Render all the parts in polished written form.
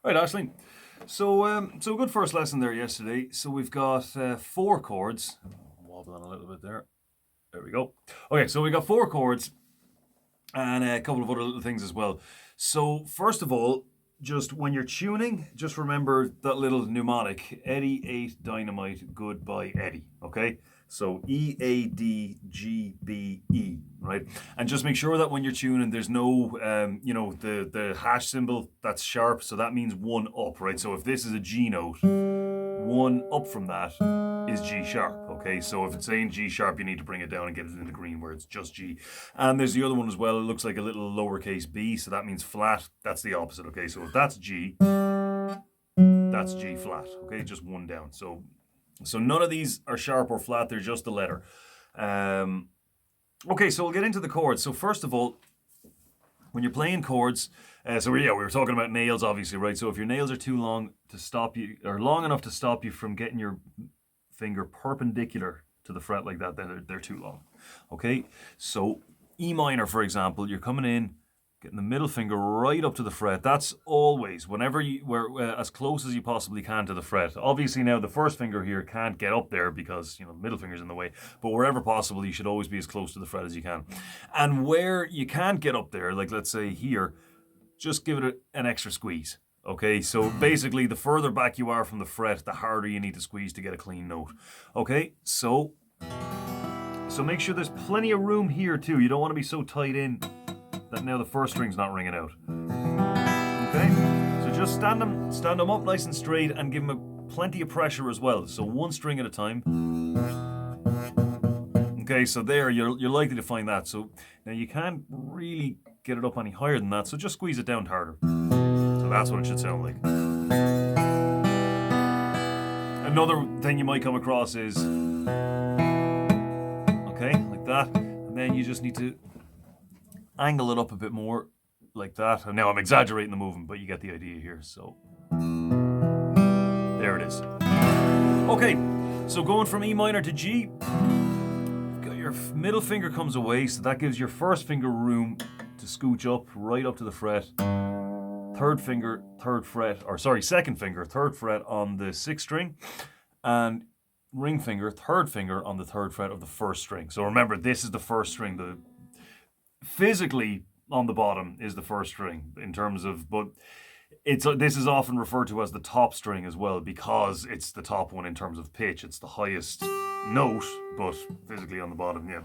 Right, Aisling. So a good first lesson there yesterday. So we've got four chords. Wobbling a little bit there. There we go. Okay, so we got four chords and a couple of other little things as well. So first of all, just when you're tuning, just remember that little mnemonic: Eddie ate dynamite, goodbye Eddie. Okay, so EADGBE, right? And just make sure that when you're tuning, there's no, the hash symbol that's sharp. So that means one up, right? So if this is a G note, one up from that is G sharp. Okay, so if it's saying G sharp, you need to bring it down and get it into green where it's just G. And there's the other one as well. It looks like a little lowercase b, so that means flat. That's the opposite. Okay, so if that's G, that's G flat. Okay, just one down. So none of these are sharp or flat. They're just the letter. Okay, so we'll get into the chords. So first of all, when you're playing chords, we were talking about nails, obviously, right? So if your nails are too long to stop you, or long enough to stop you from getting your finger perpendicular to the fret like that, then they're too long. Okay, so E minor, for example, you're coming in, getting the middle finger right up to the fret. That's always, whenever we're as close as you possibly can to the fret. Obviously now the first finger here can't get up there because, the middle finger's in the way, but wherever possible, you should always be as close to the fret as you can. And where you can't get up there, like let's say here, just give it an extra squeeze. Okay, so basically the further back you are from the fret, the harder you need to squeeze to get a clean note. Okay, so make sure there's plenty of room here too. You don't want to be so tight in that now the first string's not ringing out. Okay, so just stand them up nice and straight and give them plenty of pressure as well. So one string at a time. Okay, so there you're likely to find that. So now you can't really get it up any higher than that, so just squeeze it down harder. So that's what it should sound like. Another thing you might come across is, okay, like that, and then you just need to angle it up a bit more, like that. And now I'm exaggerating the movement, but you get the idea here. So there it is. Okay, so going from E minor to G, your middle finger comes away, so that gives your first finger room to scooch up, right up to the fret. Second finger, third fret on the sixth string, and ring finger, third finger on the third fret of the first string. So remember, this is the first string. The physically on the bottom is the first string in terms of, but this is often referred to as the top string as well because it's the top one in terms of pitch. It's the highest note, but physically on the bottom. Yeah,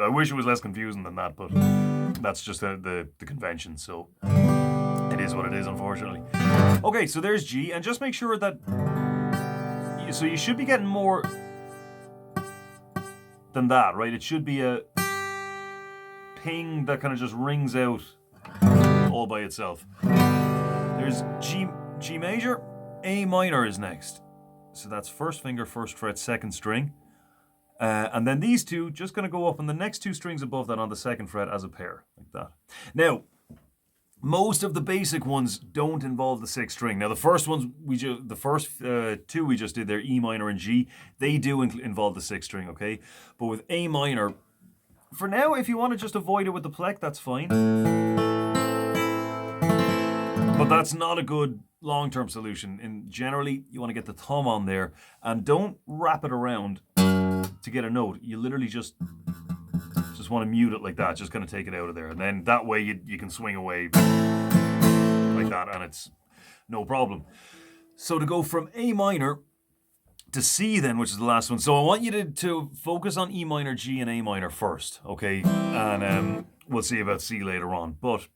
I wish it was less confusing than that, but that's just the convention. So it is what it is, unfortunately. Okay, so there's G, and just make sure that. So you should be getting more than that, right? It should be a ping that kind of just rings out all by itself. There's G major, A minor is next. So that's first finger, first fret, second string. And then these two just going to go up on the next two strings above that on the second fret as a pair, like that. Now, most of the basic ones don't involve the sixth string. Now, the first two we just did there, E minor and G, they do involve the sixth string, okay? But with A minor, for now, if you want to just avoid it with the plec, that's fine. But that's not a good long-term solution. And generally, you want to get the thumb on there and don't wrap it around to get a note. You literally just want to mute it like that. Just kind of take it out of there. And then that way you can swing away like that and it's no problem. So to go from A minor to C then, which is the last one. So I want you to focus on E minor, G, and A minor first, okay? And we'll see about C later on. But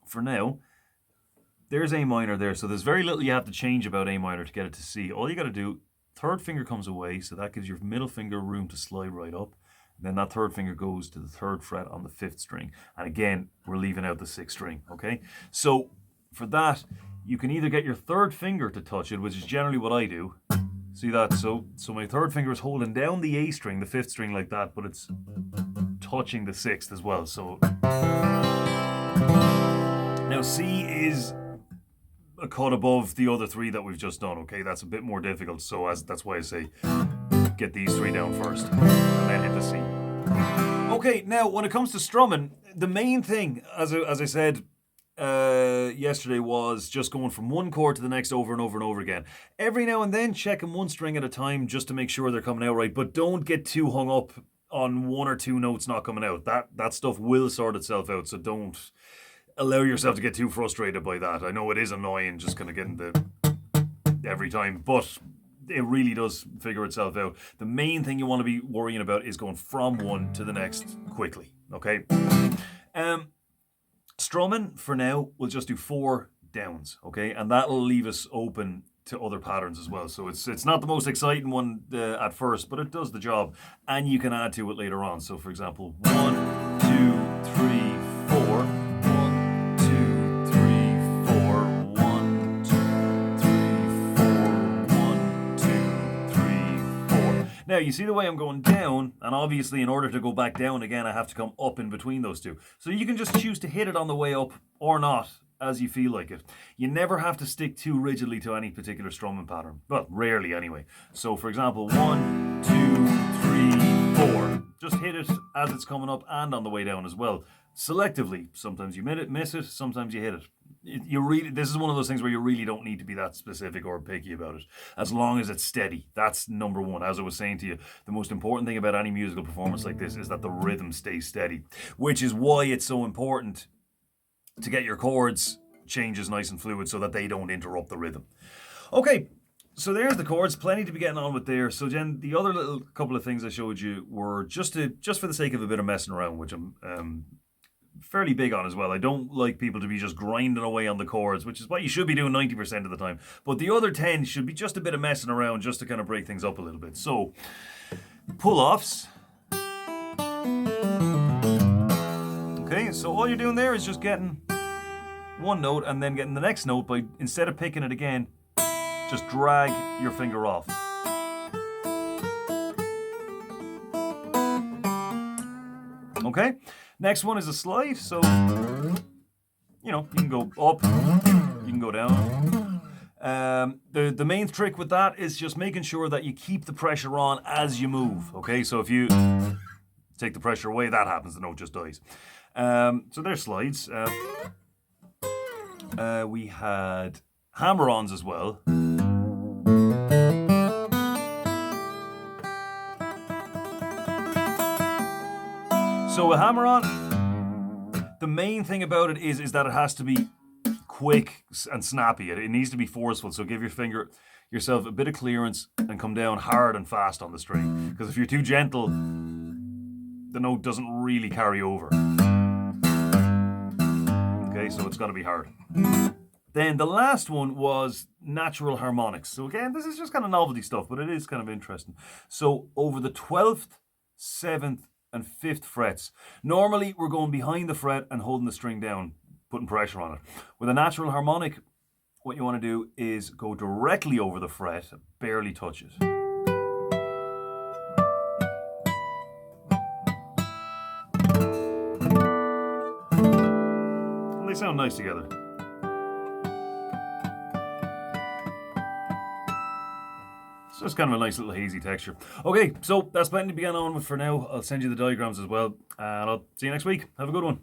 for now, there's A minor there. So there's very little you have to change about A minor to get it to C. All you got to do, third finger comes away, so that gives your middle finger room to slide right up. And then that third finger goes to the third fret on the fifth string. And again, we're leaving out the sixth string, okay? So for that, you can either get your third finger to touch it, which is generally what I do. See that? So my third finger is holding down the A string, the fifth string like that, but it's touching the sixth as well. So now C is a cut above the other three that we've just done, okay? That's a bit more difficult, so that's why I say get these three down first and then hit the C. Okay, now when it comes to strumming, the main thing, as I said, yesterday was just going from one chord to the next over and over and over again. Every now and then, checking one string at a time just to make sure they're coming out right. But don't get too hung up on one or two notes not coming out. That stuff will sort itself out. So don't allow yourself to get too frustrated by that. I know it is annoying just kind of getting the every time, but it really does figure itself out. The main thing you want to be worrying about is going from one to the next quickly. Okay. Strumming for now, we'll just do 4 downs, okay, and that'll leave us open to other patterns as well. So it's not the most exciting one at first, but it does the job, and you can add to it later on. So, for example, 1, 2, 3, 4. 1, 2, 3, 4. 1, 2, 3, 4. 1, 2, 3, 4. Now, you see the way I'm going down, and obviously in order to go back down again, I have to come up in between those two. So you can just choose to hit it on the way up or not, as you feel like it. You never have to stick too rigidly to any particular strumming pattern. Well, rarely anyway. So for example, 1, 2, 3, 4. Just hit it as it's coming up and on the way down as well. Selectively. Sometimes you miss it, sometimes you hit it. This is one of those things where you really don't need to be that specific or picky about it, as long as it's steady. That's number one. As I was saying to you, the most important thing about any musical performance like this is that the rhythm stays steady, which is why it's so important to get your chords changes nice and fluid so that they don't interrupt the rhythm. Okay, so there's the chords, plenty to be getting on with there. So then the other little couple of things I showed you were just for the sake of a bit of messing around, which I'm fairly big on as well. I don't like people to be just grinding away on the chords, which is what you should be doing 90% of the time. But the other 10 should be just a bit of messing around just to kind of break things up a little bit. So, pull-offs. Okay, so all you're doing there is just getting one note and then getting the next note by, instead of picking it again, just drag your finger off. Okay, next one is a slide, so, you can go up, you can go down. The main trick with that is just making sure that you keep the pressure on as you move, okay? So if you take the pressure away, that happens, the note just dies. So there's slides. We had hammer-ons as well. So a hammer-on, the main thing about it is that it has to be quick and snappy. It needs to be forceful. So give yourself a bit of clearance and come down hard and fast on the string. Because if you're too gentle, the note doesn't really carry over. Okay, so it's got to be hard. Then the last one was natural harmonics. So again, this is just kind of novelty stuff, but it is kind of interesting. So over the 12th, 7th, and 5th frets. Normally, we're going behind the fret and holding the string down, putting pressure on it. With a natural harmonic, what you want to do is go directly over the fret, barely touch it. And they sound nice together. So it's kind of a nice little hazy texture. Okay, so that's plenty to be going on with for now. I'll send you the diagrams as well, and I'll see you next week. Have a good one.